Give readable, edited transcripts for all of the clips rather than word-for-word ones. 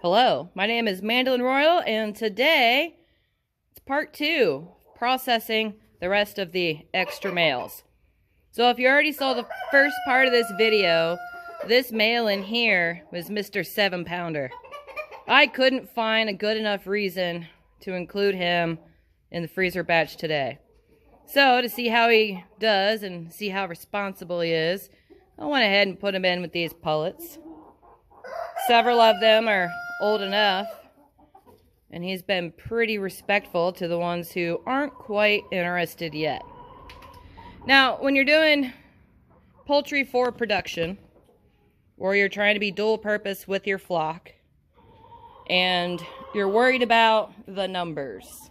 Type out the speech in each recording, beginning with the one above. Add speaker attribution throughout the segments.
Speaker 1: Hello, my name is Mandolin Royal, and today it's part 2, processing the rest of the extra males. So if you already saw the first part of this video, this male in here was Mr. 7-pounder. I couldn't find a good enough reason to include him in the freezer batch today. So to see how he does and see how responsible he is, I went ahead and put him in with these pullets. Several of them are old enough, and he's been pretty respectful to the ones who aren't quite interested yet. Now, when you're doing poultry for production, or you're trying to be dual purpose with your flock, and you're worried about the numbers,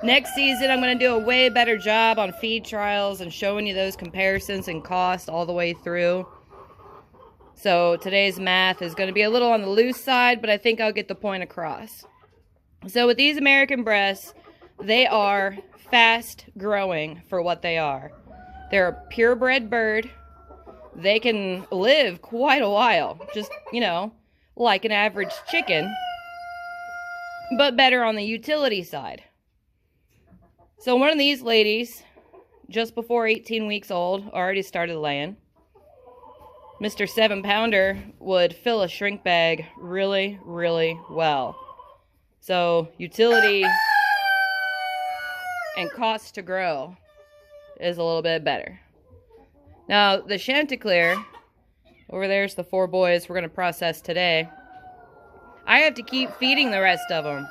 Speaker 1: next season I'm going to do a way better job on feed trials and showing you those comparisons and cost all the way through. So today's math is going to be a little on the loose side, but I think I'll get the point across. So with these American Bresse, they are fast growing for what they are. They're a purebred bird. They can live quite a while, just, you know, like an average chicken, but better on the utility side. So one of these ladies, just before 18 weeks old, already started laying. Mr. 7-pounder would fill a shrink bag really, really well. So utility and cost to grow is a little bit better. Now the Chantecler, over there's the 4 boys we're going to process today. I have to keep feeding the rest of them.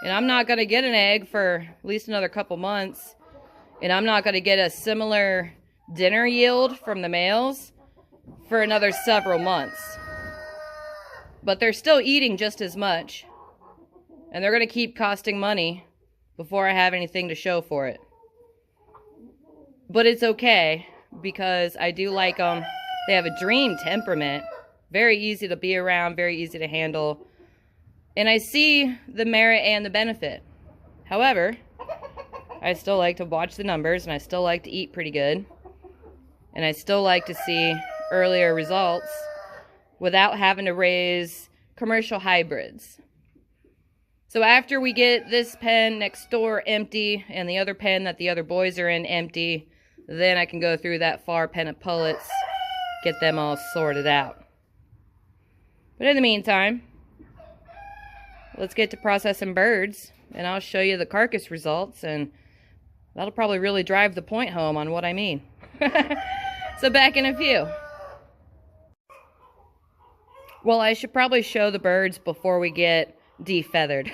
Speaker 1: And I'm not going to get an egg for at least another couple months. And I'm not going to get a similar dinner yield from the males for another several months. But they're still eating just as much. And they're going to keep costing money before I have anything to show for it. But it's okay, because I do like them. They have a dream temperament. Very easy to be around, very easy to handle. And I see the merit and the benefit. However, I still like to watch the numbers, and I still like to eat pretty good. And I still like to see earlier results without having to raise commercial hybrids. So after we get this pen next door empty and the other pen that the other boys are in empty, then I can go through that far pen of pullets, get them all sorted out. But in the meantime, let's get to processing birds, and I'll show you the carcass results, and that'll probably really drive the point home on what I mean. So back in a few. Well, I should probably show the birds before we get defeathered.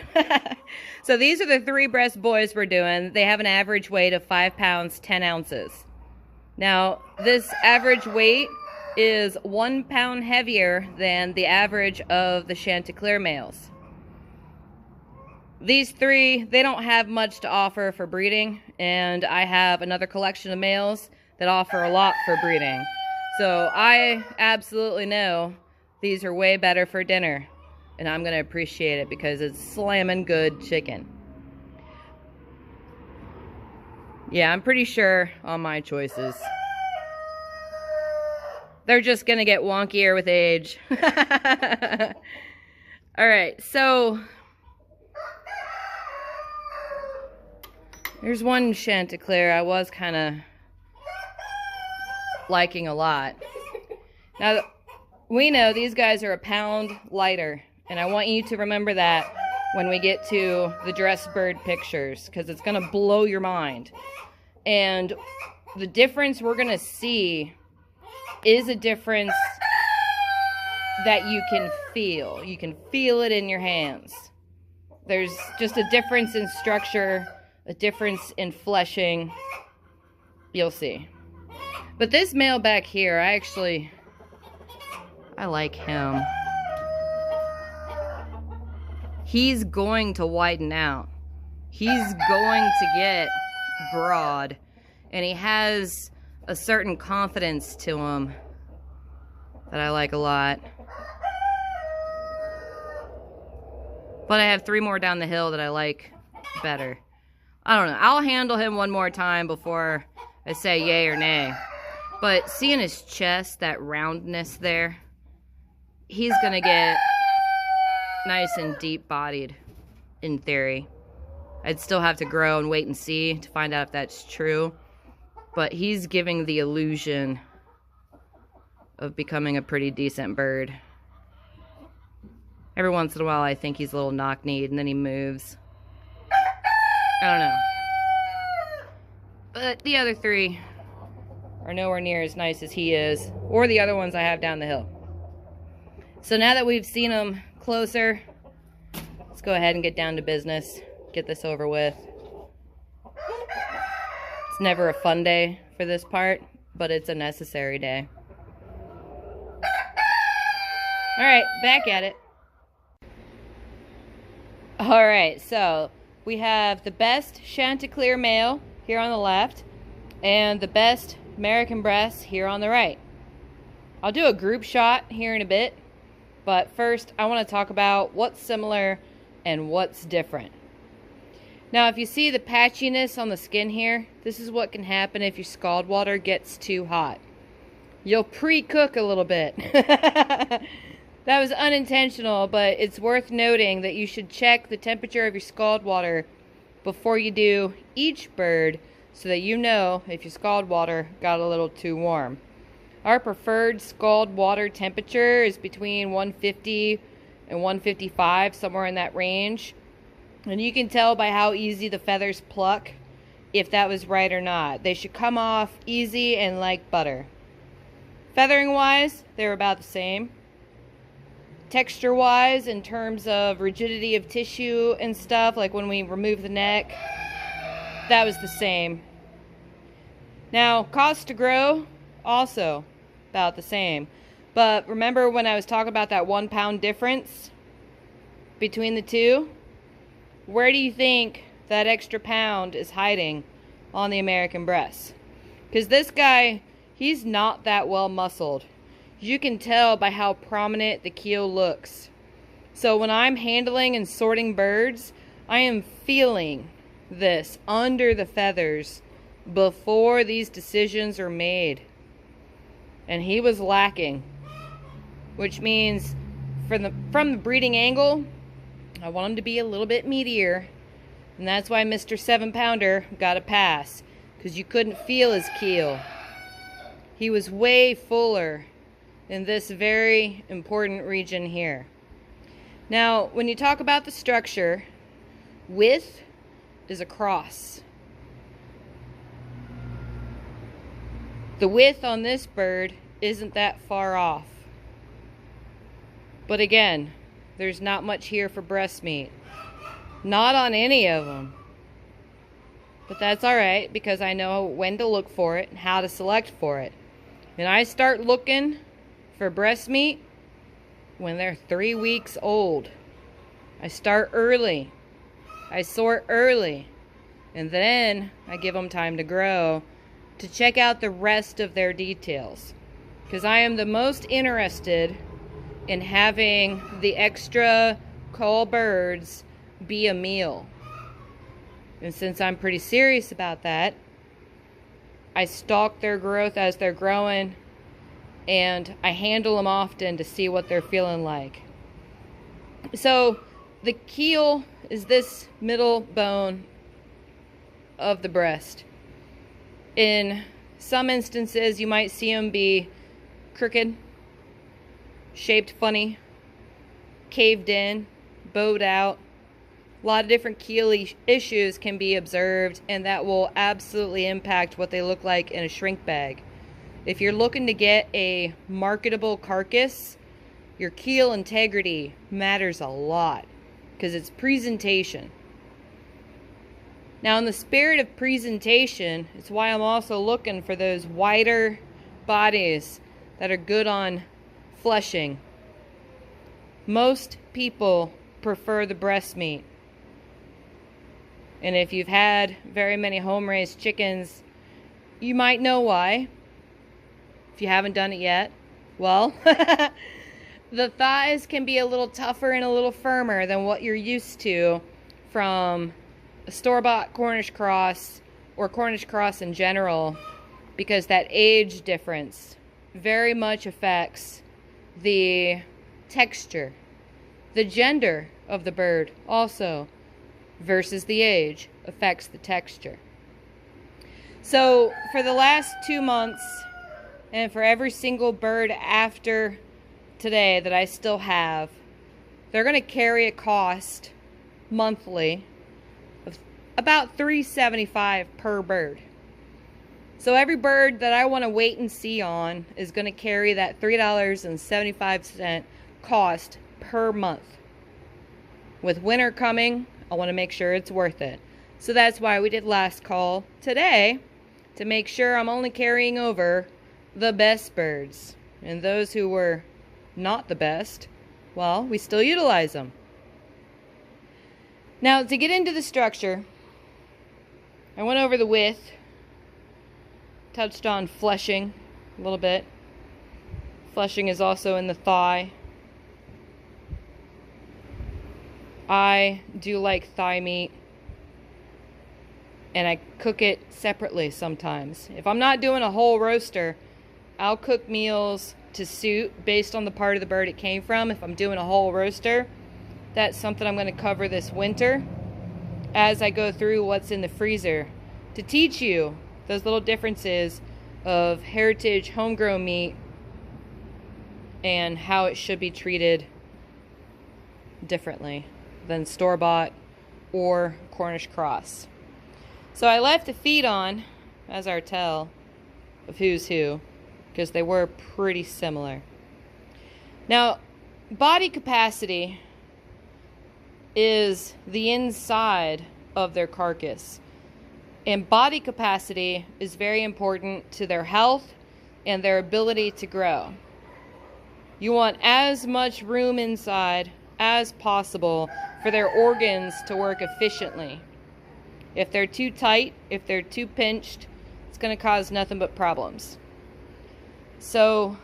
Speaker 1: So these are the 3 Bresse boys we're doing. They have an average weight of 5 pounds, 10 ounces. Now, this average weight is 1 pound heavier than the average of the Chantecler males. These 3, they don't have much to offer for breeding, and I have another collection of males that offer a lot for breeding. So I absolutely know these are way better for dinner, and I'm going to appreciate it because it's slamming good chicken. Yeah, I'm pretty sure on my choices. They're just going to get wonkier with age. Alright, so there's one Chantecler I was kind of liking a lot. Now, we know these guys are a pound lighter, and I want you to remember that when we get to the dress bird pictures, because it's going to blow your mind. And the difference we're going to see is a difference that you can feel. You can feel it in your hands. There's just a difference in structure, a difference in fleshing. You'll see. But this male back here, I like him. He's going to widen out. He's going to get broad. And he has a certain confidence to him that I like a lot. But I have 3 more down the hill that I like better. I don't know. I'll handle him one more time before I say yay or nay. But seeing his chest, that roundness there, he's gonna get nice and deep-bodied, in theory. I'd still have to grow and wait and see to find out if that's true. But he's giving the illusion of becoming a pretty decent bird. Every once in a while I think he's a little knock-kneed and then he moves. I don't know. But the other three are nowhere near as nice as he is, or the other ones I have down the hill. So now that we've seen them closer, let's go ahead and get down to business. Get this over with. It's never a fun day for this part, but it's a necessary day. Alright, back at it. Alright, so we have the best Chantecler male here on the left, and the best American Bresse here on the right. I'll do a group shot here in a bit, but first I want to talk about what's similar and what's different. Now, if you see the patchiness on the skin here, this is what can happen if your scald water gets too hot. You'll pre-cook a little bit. That was unintentional, but it's worth noting that you should check the temperature of your scald water before you do each bird so that you know if your scald water got a little too warm. Our preferred scald water temperature is between 150 and 155, somewhere in that range. And you can tell by how easy the feathers pluck if that was right or not. They should come off easy and like butter. Feathering wise, they're about the same. Texture wise, in terms of rigidity of tissue and stuff, like when we remove the neck, that was the same. Now, cost to grow, also about the same. But remember when I was talking about that 1 pound difference between the two? Where do you think that extra pound is hiding on the American Bresse? Because this guy, he's not that well muscled. You can tell by how prominent the keel looks. So when I'm handling and sorting birds, I am feeling this under the feathers before these decisions are made. And he was lacking, which means from the breeding angle, I want him to be a little bit meatier, and that's why Mr. 7-pounder got a pass, because you couldn't feel his keel. He was way fuller in this very important region here. Now, when you talk about the structure, width is a cross. The width on this bird isn't that far off. But again, there's not much here for breast meat. Not on any of them. But that's alright, because I know when to look for it and how to select for it. And I start looking for breast meat when they're 3 weeks old. I start early. I sort early. And then I give them time to grow to check out the rest of their details. Because I am the most interested in having the extra cull birds be a meal. And since I'm pretty serious about that, I stalk their growth as they're growing, and I handle them often to see what they're feeling like. So the keel is this middle bone of the breast. In some instances, you might see them be crooked, shaped funny, caved in, bowed out. A lot of different keel issues can be observed, and that will absolutely impact what they look like in a shrink bag. If you're looking to get a marketable carcass, your keel integrity matters a lot, because it's presentation. Now, in the spirit of presentation, it's why I'm also looking for those wider bodies that are good on fleshing. Most people prefer the breast meat. And if you've had very many home-raised chickens, you might know why. If you haven't done it yet, well, the thighs can be a little tougher and a little firmer than what you're used to from a store-bought Cornish cross or Cornish cross in general, because that age difference very much affects the texture. The gender of the bird also versus the age affects the texture. So for the last 2 months, and for every single bird after today that I still have, they're going to carry a cost monthly of about $3.75 per bird. So every bird that I want to wait and see on is going to carry that $3.75 cost per month. With winter coming, I want to make sure it's worth it. So that's why we did last call today, to make sure I'm only carrying over the best birds. And those who were not the best, well, we still utilize them. Now, to get into the structure, I went over the width, touched on fleshing a little bit. Fleshing is also in the thigh. I do like thigh meat, and I cook it separately sometimes. If I'm not doing a whole roaster, I'll cook meals to suit based on the part of the bird it came from. If I'm doing a whole roaster, that's something I'm going to cover this winter as I go through what's in the freezer to teach you those little differences of heritage homegrown meat and how it should be treated differently than store-bought or Cornish cross. So I left the feet on as our tell of who's who, because they were pretty similar. Now, body capacity is the inside of their carcass. And body capacity is very important to their health and their ability to grow. You want as much room inside as possible for their organs to work efficiently. If they're too tight, if they're too pinched, it's going to cause nothing but problems. So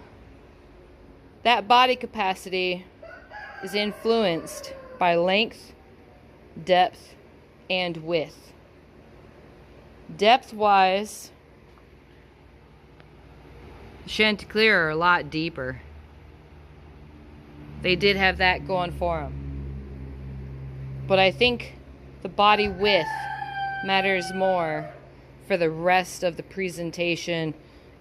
Speaker 1: that body capacity is influenced by length, depth, and width. Depth-wise, Chantecler are a lot deeper. They did have that going for them. But I think the body width matters more for the rest of the presentation,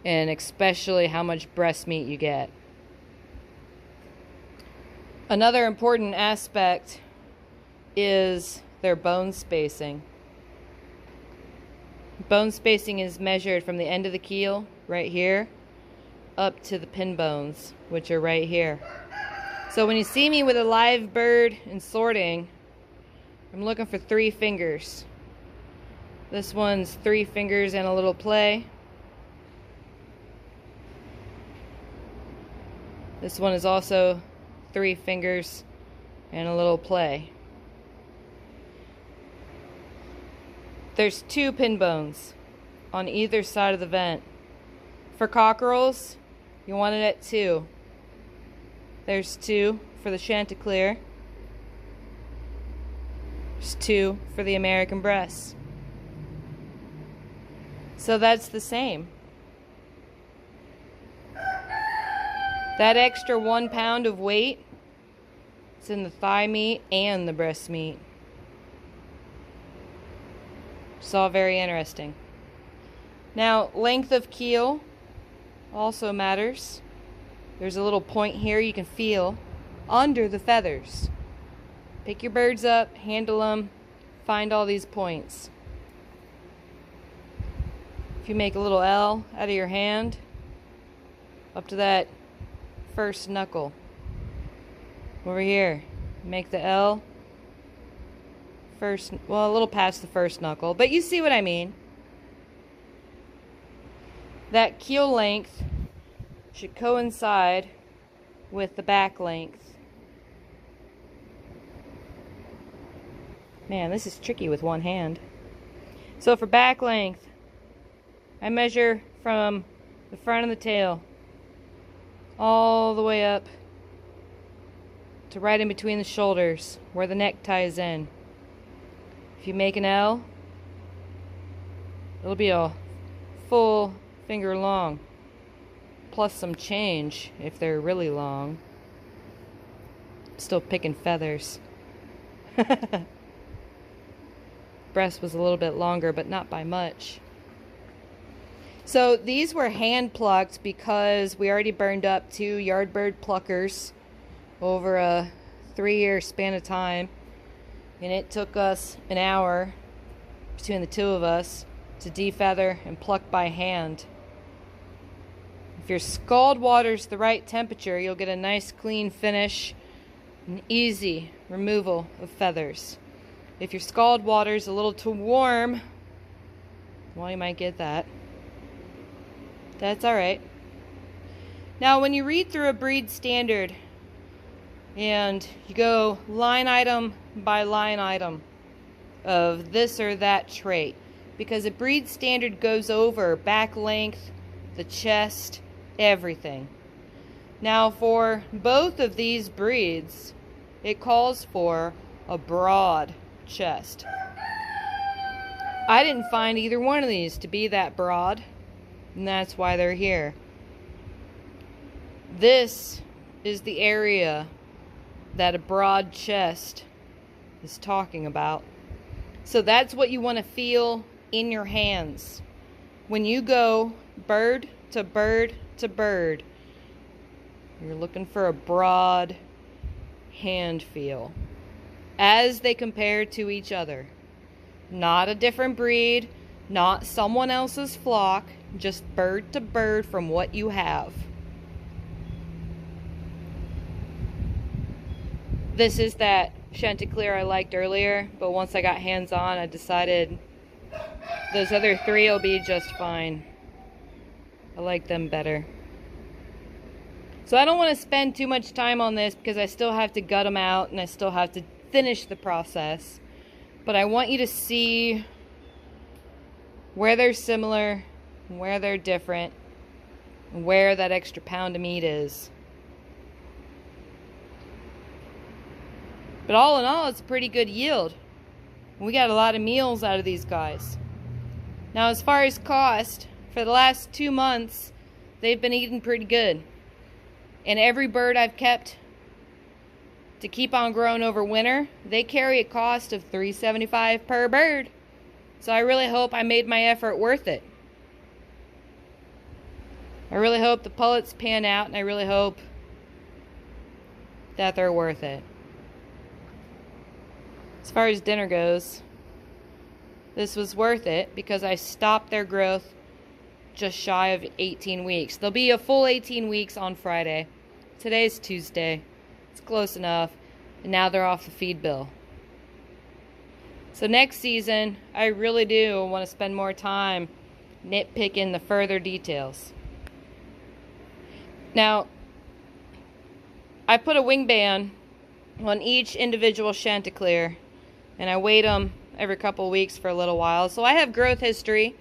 Speaker 1: and especially how much breast meat you get. Another important aspect is their bone spacing. Bone spacing is measured from the end of the keel, right here, up to the pin bones, which are right here. So when you see me with a live bird and sorting, I'm looking for 3 fingers. This one's 3 fingers and a little play. This one is also 3 fingers and a little play. There's 2 pin bones on either side of the vent. For cockerels, you want it at 2. There's 2 for the Chantecler. There's 2 for the American Bresse. So that's the same. That extra 1 pound of weight is in the thigh meat and the breast meat. It's all very interesting. Now, length of keel also matters. There's a little point here you can feel under the feathers. Pick your birds up, handle them, find all these points. If you make a little L out of your hand, up to that first knuckle. Over here, make the L. First, well, a little past the first knuckle, but you see what I mean. That keel length should coincide with the back length. Man, this is tricky with one hand. So for back length, I measure from the front of the tail all the way up to right in between the shoulders where the neck ties in. If you make an L, it'll be a full finger long, plus some change if they're really long. Still picking feathers. Bresse was a little bit longer, but not by much. So these were hand plucked because we already burned up 2 yardbird pluckers over a 3-year span of time. And it took us an hour between the 2 of us to defeather and pluck by hand. If your scald water's the right temperature, you'll get a nice clean finish and easy removal of feathers. If your scald water's a little too warm, well, you might get that. That's alright. Now, when you read through a breed standard and you go line item by line item of this or that trait, because a breed standard goes over back length, the chest, everything. Now, for both of these breeds, it calls for a broad chest. I didn't find either one of these to be that broad, and that's why they're here. This is the area that a broad chest is talking about. So that's what you want to feel in your hands. When you go bird to bird to bird, you're looking for a broad hand feel as they compare to each other. Not a different breed, not someone else's flock, just bird to bird from what you have. This is that Chantecler I liked earlier, but once I got hands on, I decided those other 3 will be just fine. I like them better. So I don't want to spend too much time on this because I still have to gut them out and I still have to finish the process. But I want you to see where they're similar, where they're different, and where that extra pound of meat is. But all in all, it's a pretty good yield. We got a lot of meals out of these guys. Now, as far as cost, for the last 2 months, they've been eating pretty good. And every bird I've kept to keep on growing over winter, they carry a cost of $3.75 per bird. So I really hope I made my effort worth it. I really hope the pullets pan out, and I really hope that they're worth it. As far as dinner goes, this was worth it because I stopped their growth just shy of 18 weeks. They'll be a full 18 weeks on Friday. Today's Tuesday. It's close enough. And now they're off the feed bill. So next season, I really do want to spend more time nitpicking the further details. Now, I put a wing band on each individual Chantecler, and I weighed them every couple of weeks for a little while. So I have growth history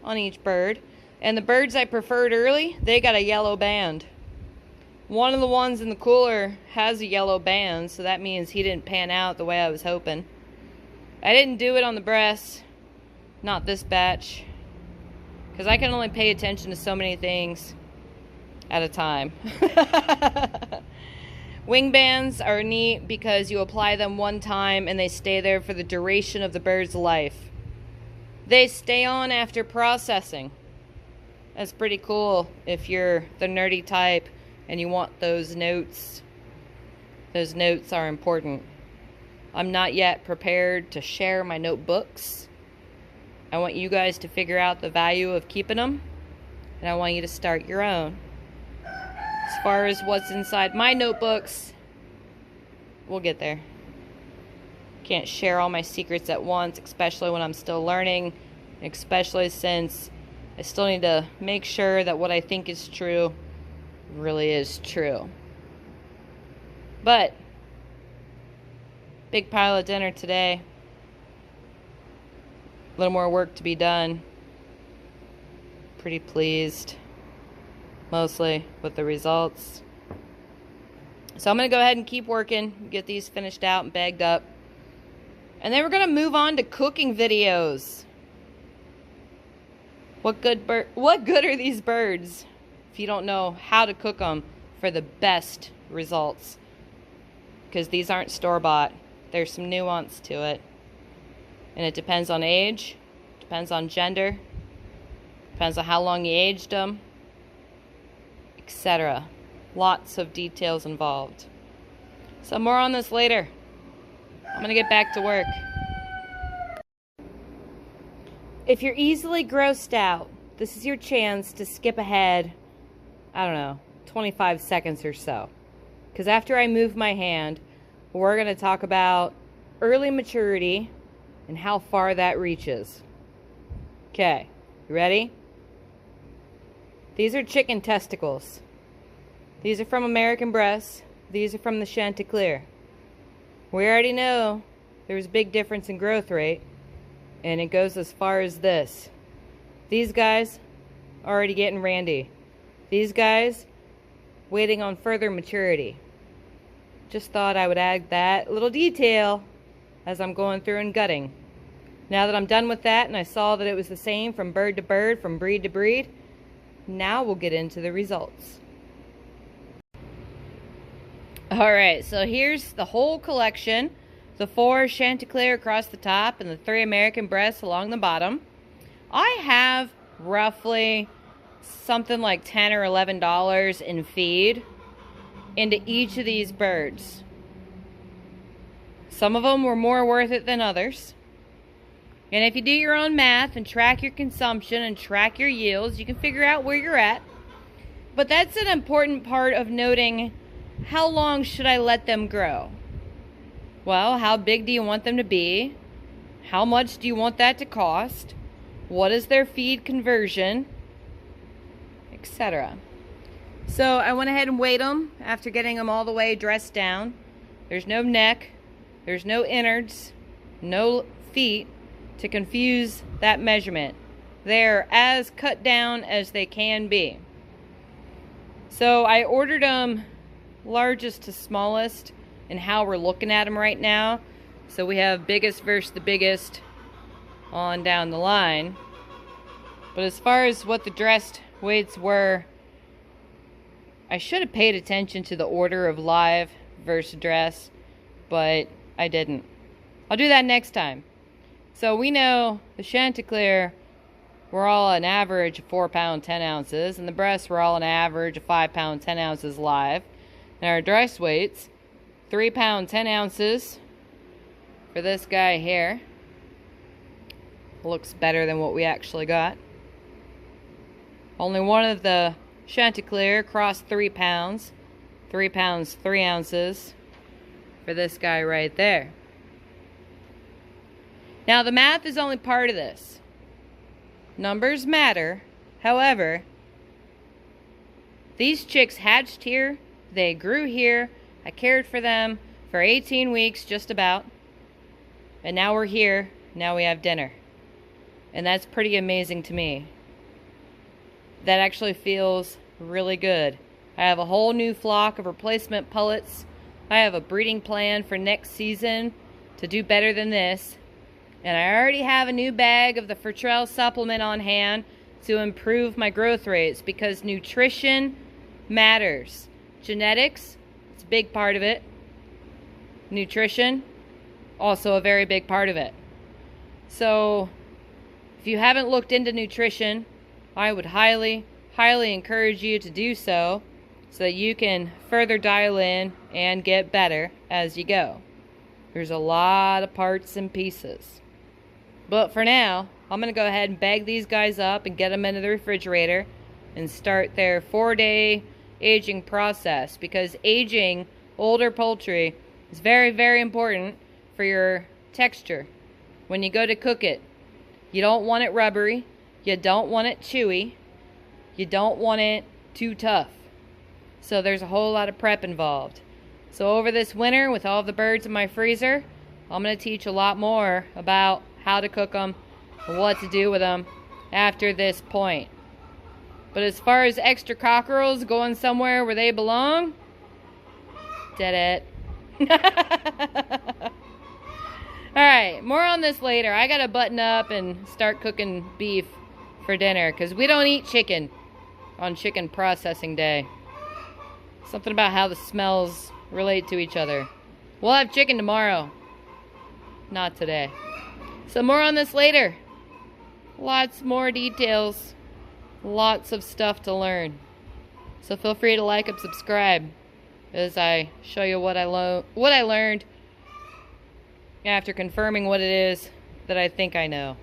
Speaker 1: on each bird. And the birds I preferred early, they got a yellow band. One of the ones in the cooler has a yellow band, so that means he didn't pan out the way I was hoping. I didn't do it on the Bresse, not this batch, because I can only pay attention to so many things at a time. Wing bands are neat because you apply them one time and they stay there for the duration of the bird's life. They stay on after processing. That's pretty cool if you're the nerdy type and you want those notes. Those notes are important. I'm not yet prepared to share my notebooks. I want you guys to figure out the value of keeping them, and I want you to start your own. As far as what's inside my notebooks, we'll get there. Can't share all my secrets at once, especially when I'm still learning, especially since I still need to make sure that what I think is true really is true. But big pile of dinner today. A little more work to be done. Pretty pleased, mostly, with the results. So I'm going to go ahead and keep working, get these finished out and bagged up. And then we're going to move on to cooking videos. What good are these birds if you don't know how to cook them for the best results? because these aren't store-bought. There's some nuance to it. And it depends on age, depends on gender, depends on how long you aged them, etc. Lots of details involved. So more on this later. I'm gonna get back to work. If you're easily grossed out, this is your chance to skip ahead, I don't know, 25 seconds or so. Because after I move my hand, we're going to talk about early maturity and how far that reaches. Okay, you ready? These are chicken testicles. These are from American Bresse. These are from the Chantecler. We already know there's a big difference in growth rate, and it goes as far as this. These guys already getting randy. These guys waiting on further maturity. Just thought I would add that little detail as I'm going through and gutting. Now that I'm done with that and I saw that it was the same from bird to bird, from breed to breed, now we'll get into the results. Alright, so here's the whole collection. The 4 Chantecler across the top and the 3 American Bresse along the bottom. I have roughly something like $10 or $11 in feed into each of these birds. Some of them were more worth it than others. And if you do your own math and track your consumption and track your yields, you can figure out where you're at. But that's an important part of noting, how long should I let them grow? Well, how big do you want them to be? How much do you want that to cost? What is their feed conversion? Etc. So I went ahead and weighed them after getting them all the way dressed down. There's no neck, there's no innards, no feet to confuse that measurement. They're as cut down as they can be. So I ordered them largest to smallest in how we're looking at them right now. So we have biggest versus the biggest on down the line. But as far as what the dressed weights were, I should have paid attention to the order of live versus dress, but I didn't. I'll do that next time. So we know the Chantecler were all an average of 4 pound 10 ounces, and the Bresse were all an average of 5 pound 10 ounces live. And our dress weights, 3 pound 10 ounces for this guy here. Looks better than what we actually got. Only one of the Chantecler crossed 3 pounds. 3 pounds 3 ounces for this guy right there. Now the math is only part of this. Numbers matter. However, these chicks hatched here, they grew here, I cared for them for 18 weeks just about, and now we're here, now we have dinner. And that's pretty amazing to me. That actually feels really good. I have a whole new flock of replacement pullets. I have a breeding plan for next season to do better than this. And I already have a new bag of the Fertrell supplement on hand to improve my growth rates, because nutrition matters. Genetics, it's a big part of it. Nutrition, also a very big part of it. So if you haven't looked into nutrition, I would highly encourage you to do so that you can further dial in and get better as you go. There's a lot of parts and pieces. But for now, I'm going to go ahead and bag these guys up and get them into the refrigerator and start their 4-day aging process, because aging older poultry is very, very important for your texture. When you go to cook it, you don't want it rubbery, you don't want it chewy, you don't want it too tough. So there's a whole lot of prep involved. So over this winter, with all the birds in my freezer, I'm going to teach a lot more about how to cook them, what to do with them after this point. But as far as extra cockerels going somewhere where they belong, dead it. Alright, more on this later. I gotta button up and start cooking beef for dinner, because we don't eat chicken on chicken processing day. Something about how the smells relate to each other. We'll have chicken tomorrow. Not today. So more on this later. Lots more details. Lots of stuff to learn. So feel free to like and subscribe as I show you what I learned after confirming what it is that I think I know.